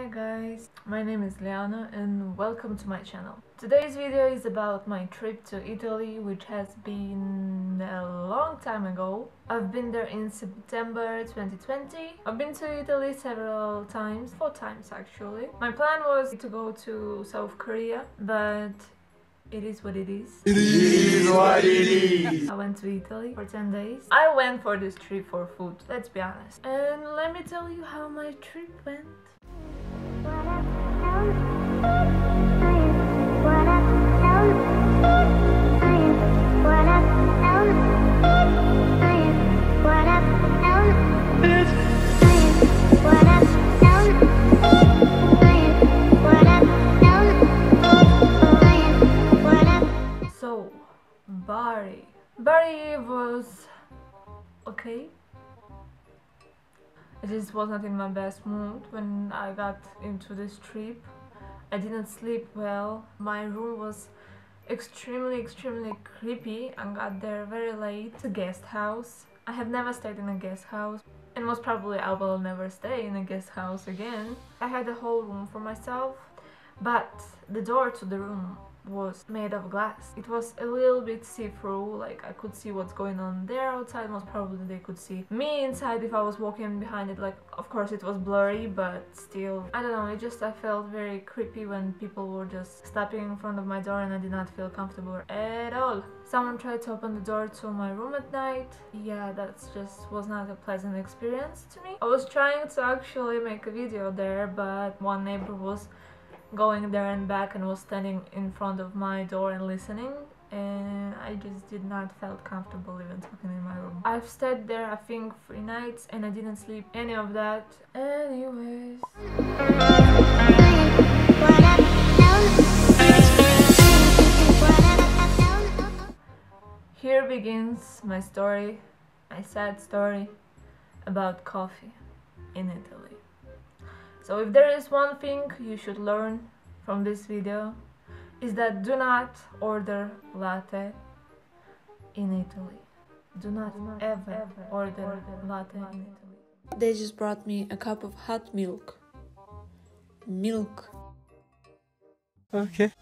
Hi guys, my name is Liana and welcome to my channel. Today's video is about my trip to Italy, which has been a long time ago. I've been there in September 2020. I've been to Italy several times, 4 times actually. My plan was to go to South Korea, but it is what it is. It is what it is! I went to Italy for 10 days. I went for this trip for food, let's be honest. And let me tell you how my trip went. So, Bari was okay. I just was not in my best mood when I got into this trip. I didn't sleep well. My room was extremely creepy. I got there very late. It's a guest house. I have never stayed in a guest house, and most probably I will never stay in a guest house again. I had a whole room for myself, but the door to the room was made of glass. It was a little bit see-through, like I could see what's going on there outside. Most probably they could see me inside if I was walking behind it. Like, of course it was blurry, but still, I don't know, I felt very creepy when people were just stopping in front of my door, and I did not feel comfortable at all. Someone tried to open the door to my room at night. Yeah, that just was not a pleasant experience to me. I was trying to actually make a video there, but one neighbor was going there and back and was standing in front of my door and listening, and I just did not felt comfortable even talking in my room. I've stayed there I think 3 nights and I didn't sleep any of that. Anyways, here begins my story, my sad story about coffee in Italy. So if there is one thing you should learn from this video, is that do not order latte in Italy. Do not ever order latte in Italy. They just brought me a cup of hot milk. Okay.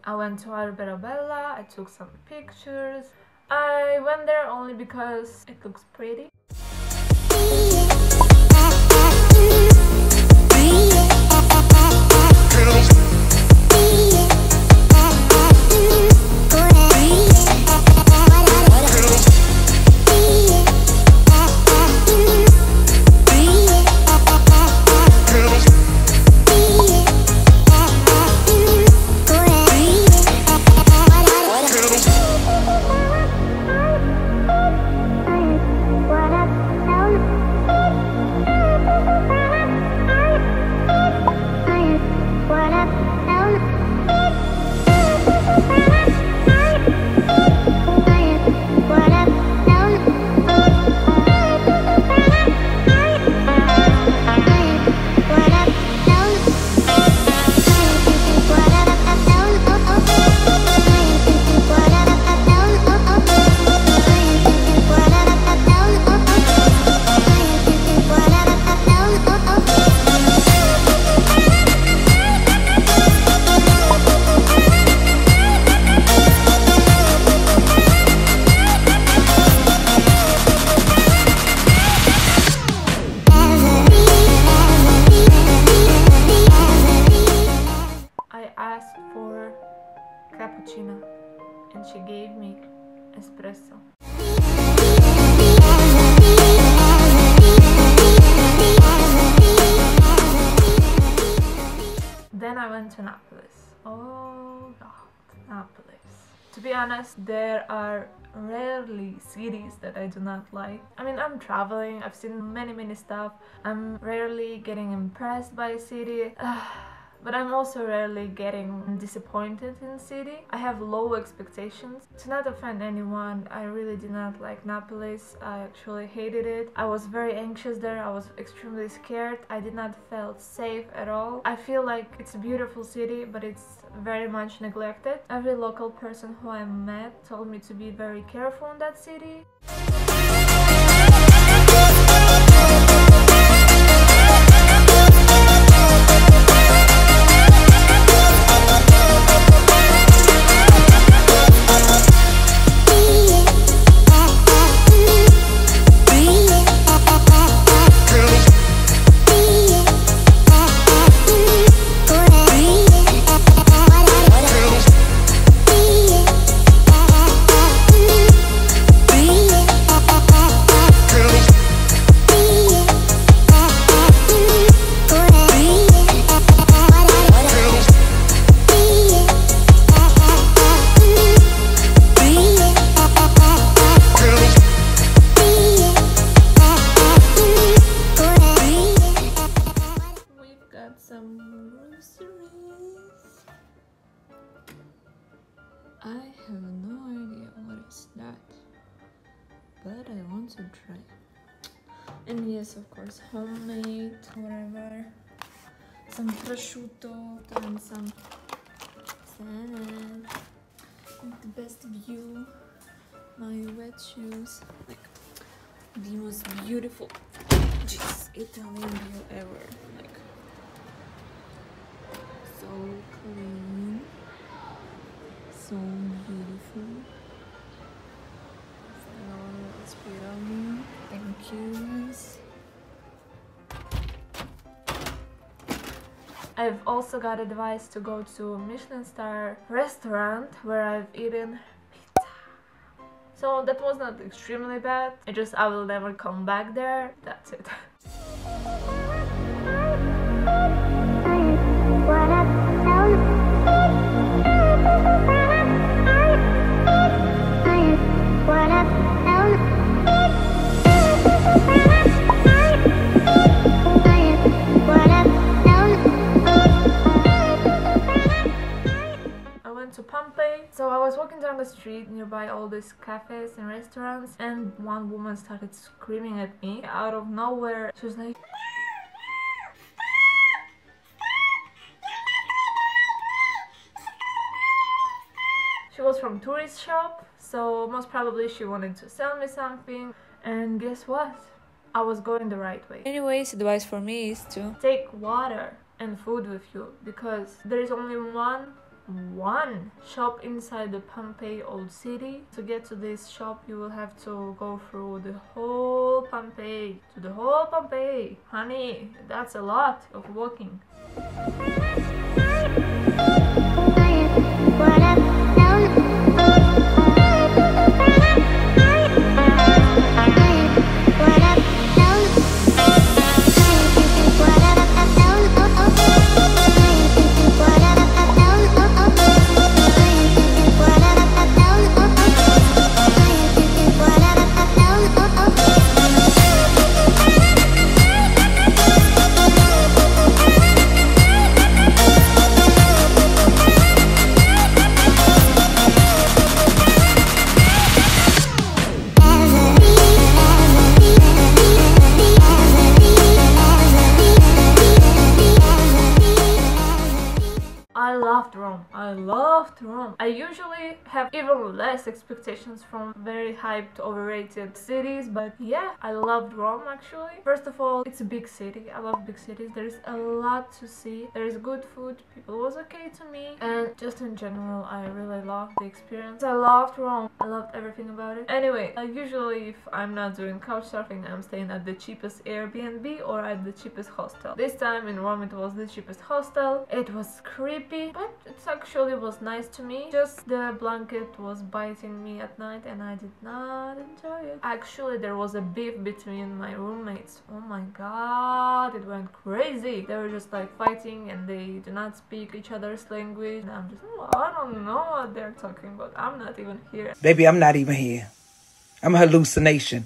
I went to Alberobello, I took some pictures. I went there only because it looks pretty. What cappuccino, and she gave me espresso. Then I went to Naples. Oh god, Naples. To be honest, there are rarely cities that I do not like. I mean, I'm traveling, I've seen many stuff. I'm rarely getting impressed by a city. But I'm also rarely getting disappointed in city. I have low expectations. To not offend anyone, I really did not like Naples. I actually hated it. I was very anxious there. I was extremely scared. I did not feel safe at all. I feel like it's a beautiful city, but it's very much neglected. Every local person who I met told me to be very careful in that city. I have no idea what is that, but I want to try. And yes, of course, homemade, whatever. Some prosciutto and some salad. And the best view, my wet shoes, like the most beautiful Italian view ever. Like so clean. So beautiful. Let's put it on here. Thank you guys. I've also got advice to go to a Michelin star restaurant where I've eaten pizza. So that was not extremely bad. I will never come back there. That's it. To Pompei. So I was walking down the street nearby all these cafes and restaurants, and one woman started screaming at me out of nowhere. She was like, she was from tourist shop, so most probably she wanted to sell me something. And guess what? I was going the right way. Anyways, advice for me is to take water and food with you, because there is only one shop inside the Pompei old city. To get to this shop, you will have to go through the whole Pompei, to the whole Pompei. Honey, that's a lot of walking. I loved Rome. I usually have even less expectations from very hyped, overrated cities, but yeah, I loved Rome actually. First of all, it's a big city. I love big cities. There's a lot to see. There's good food. People was okay to me, and just in general, I really loved the experience. I loved Rome. I loved everything about it. Anyway, usually if I'm not doing couch surfing, I'm staying at the cheapest Airbnb or at the cheapest hostel. This time in Rome, it was the cheapest hostel. It was creepy, but it's actually actually was nice to me, just the blanket was biting me at night and I did not enjoy it. Actually, there was a beef between my roommates. Oh my god, it went crazy. They were just like fighting and they do not speak each other's language. And I'm just, oh, I don't know what they're talking about. I'm not even here. Baby, I'm not even here. I'm a hallucination.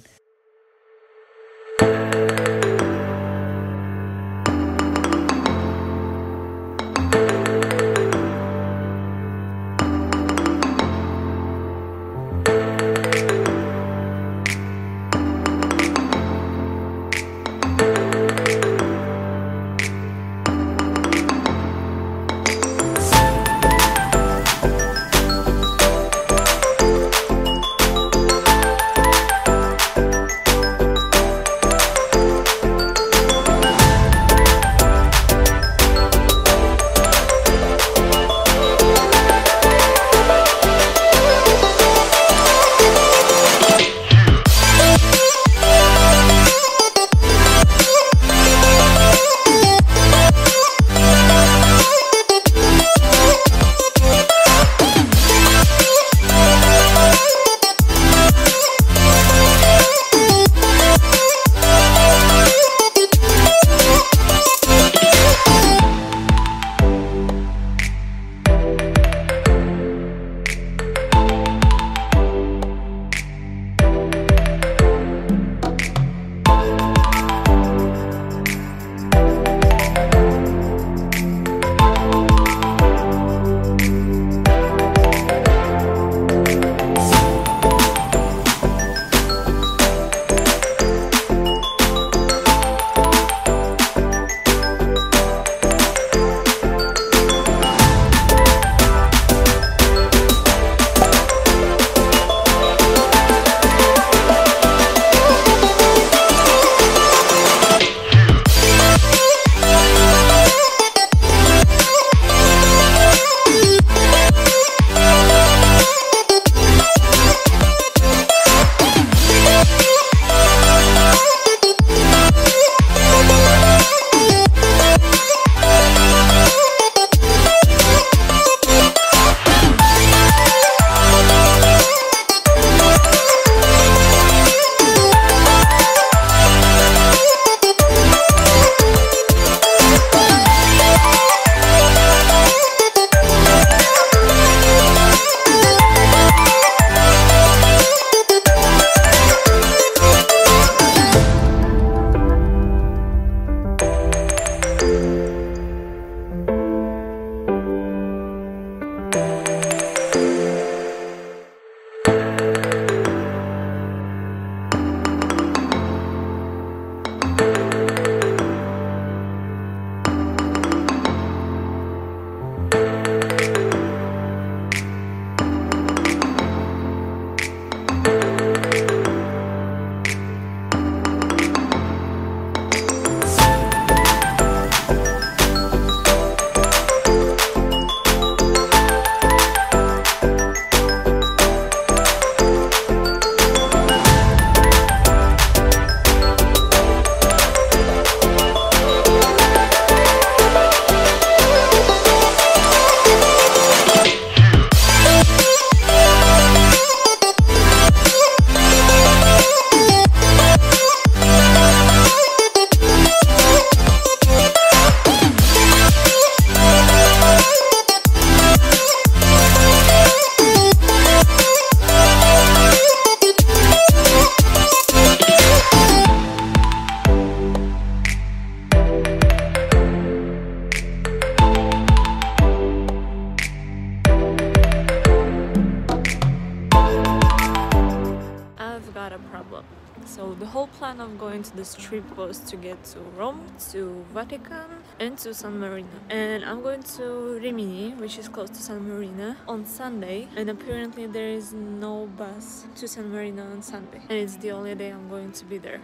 So the whole plan of going to this trip was to get to Rome, to Vatican and to San Marino. And I'm going to Rimini, which is close to San Marino, on Sunday. And apparently there is no bus to San Marino on Sunday. And it's the only day I'm going to be there.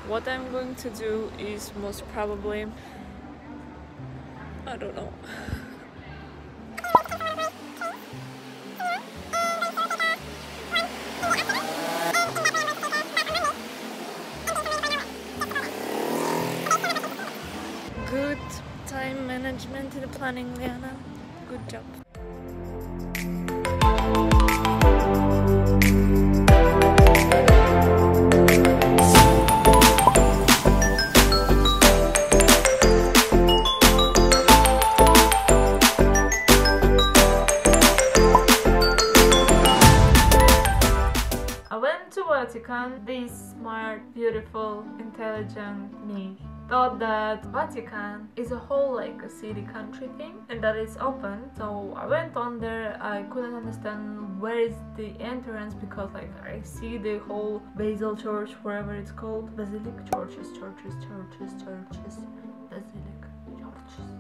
What I'm going to do is most probably, I don't know. Good time management and planning, Liana. Good job. Vatican, this smart, beautiful, intelligent me thought that Vatican is a whole like a city country thing and that it's open. So I went on there. I couldn't understand where is the entrance because like I see the whole Basil Church, wherever it's called, Basilic churches, Basilic churches.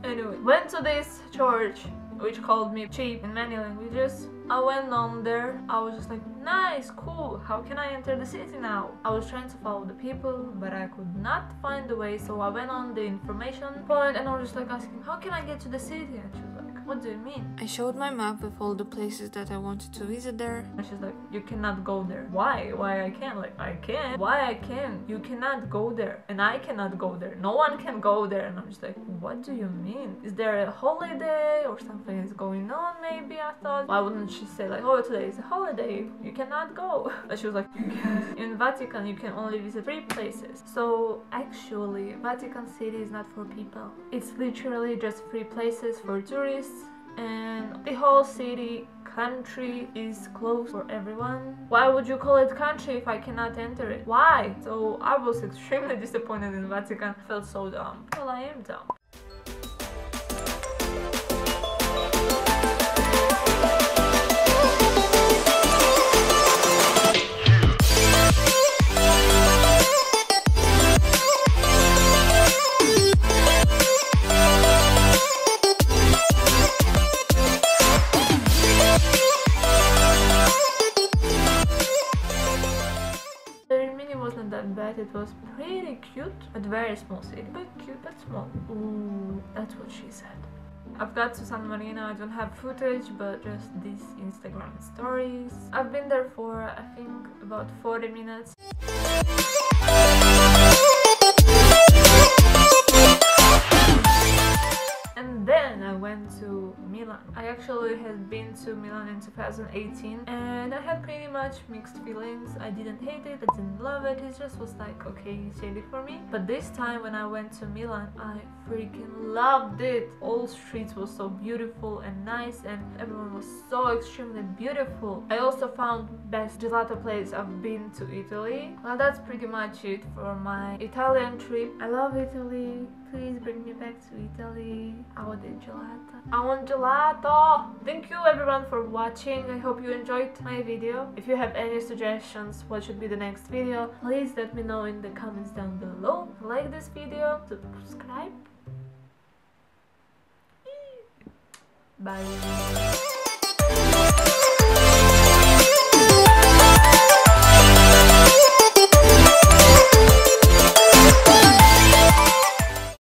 Anyway, went to this church which called me cheap in many languages. I went on there. I was just like, nice, cool, how can I enter the city now? I was trying to follow the people, but I could not find the way, so I went on the information point and I was just like asking, how can I get to the city? And she was like, what do you mean? I showed my map with all the places that I wanted to visit there. And she's like, you cannot go there. Why? Why I can't? Like, I can. Why I can? You cannot go there. And I cannot go there. No one can go there. And I'm just like, what do you mean? Is there a holiday or something is going on maybe? I thought. Why wouldn't she say like, oh, today is a holiday, you cannot go? But she was like, you can't. In Vatican, you can only visit 3 places. So actually, Vatican City is not for people. It's literally just 3 places for tourists. And the whole city, country is closed for everyone. Why would you call it country if I cannot enter it? Why? So I was extremely disappointed in Vatican. I felt so dumb. Well, I am dumb. Wasn't that bad, it was pretty cute, but very small city. But cute, but small. Ooh, that's what she said. I've got to San Marino. I don't have footage, but just these Instagram stories. I've been there for, I think, about 40 minutes. And then I went to Milan. I actually had been to Milan in 2018 and I had pretty much mixed feelings. I didn't hate it, I didn't love it, it just was like, okay, shady for me. But this time when I went to Milan, I freaking loved it. All streets were so beautiful and nice and everyone was so extremely beautiful. I also found best gelato place I've been to Italy. Well, that's pretty much it for my Italian trip. I love Italy. Please bring me back to Italy. I want gelato. I want gelato! Thank you everyone for watching. I hope you enjoyed my video. If you have any suggestions what should be the next video, please let me know in the comments down below. Like this video, subscribe. Bye.